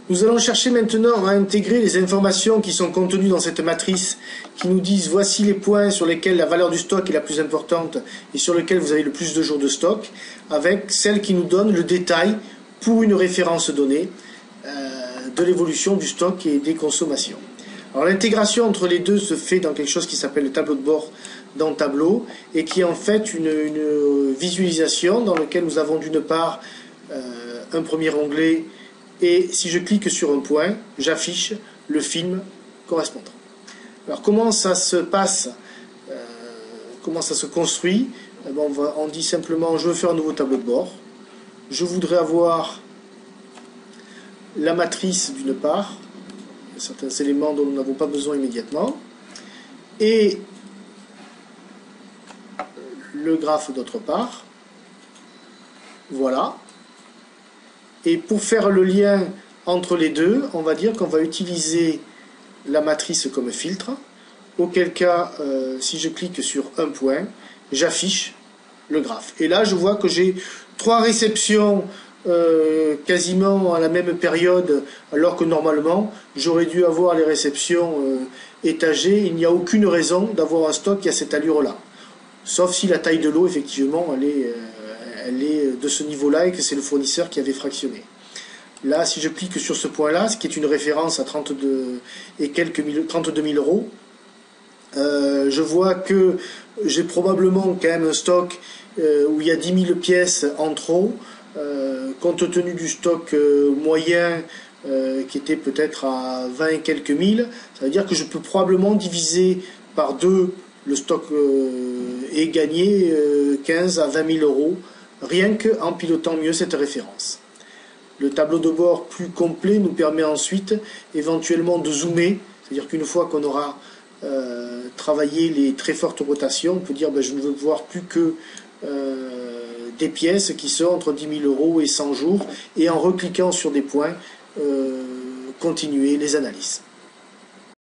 Nous allons chercher maintenant à intégrer les informations qui sont contenues dans cette matrice qui nous disent voici les points sur lesquels la valeur du stock est la plus importante et sur lesquels vous avez le plus de jours de stock, avec celle qui nous donne le détail pour une référence donnée de l'évolution du stock et des consommations. Alors l'intégration entre les deux se fait dans quelque chose qui s'appelle le tableau de bord dans Tableau et qui est en fait une visualisation dans laquelle nous avons d'une part un premier onglet. Et si je clique sur un point, j'affiche le film correspondant. Alors comment ça se passe, comment ça se construit? On dit simplement je veux faire un nouveau tableau de bord. Je voudrais avoir la matrice d'une part, certains éléments dont nous n'avons pas besoin immédiatement, et le graphe d'autre part. Voilà. Et pour faire le lien entre les deux, on va dire qu'on va utiliser la matrice comme filtre, auquel cas, si je clique sur un point, j'affiche le graphe. Et là, je vois que j'ai 3 réceptions quasiment à la même période, alors que normalement, j'aurais dû avoir les réceptions étagées. Il n'y a aucune raison d'avoir un stock qui a cette allure-là. Sauf si la taille de l'eau, effectivement, elle est de ce niveau-là et que c'est le fournisseur qui avait fractionné. Là, si je clique sur ce point-là, ce qui est une référence à 32 000 euros, je vois que j'ai probablement quand même un stock où il y a 10 000 pièces en trop, compte tenu du stock moyen qui était peut-être à 20 et quelques mille. Ça veut dire que je peux probablement diviser par 2 le stock et gagner 15 à 20 000 euros rien qu'en pilotant mieux cette référence. Le tableau de bord plus complet nous permet ensuite éventuellement de zoomer, c'est-à-dire qu'une fois qu'on aura travaillé les très fortes rotations, on peut dire je ne veux voir plus que des pièces qui sont entre 10 000 euros et 100 jours, et en recliquant sur des points, continuer les analyses.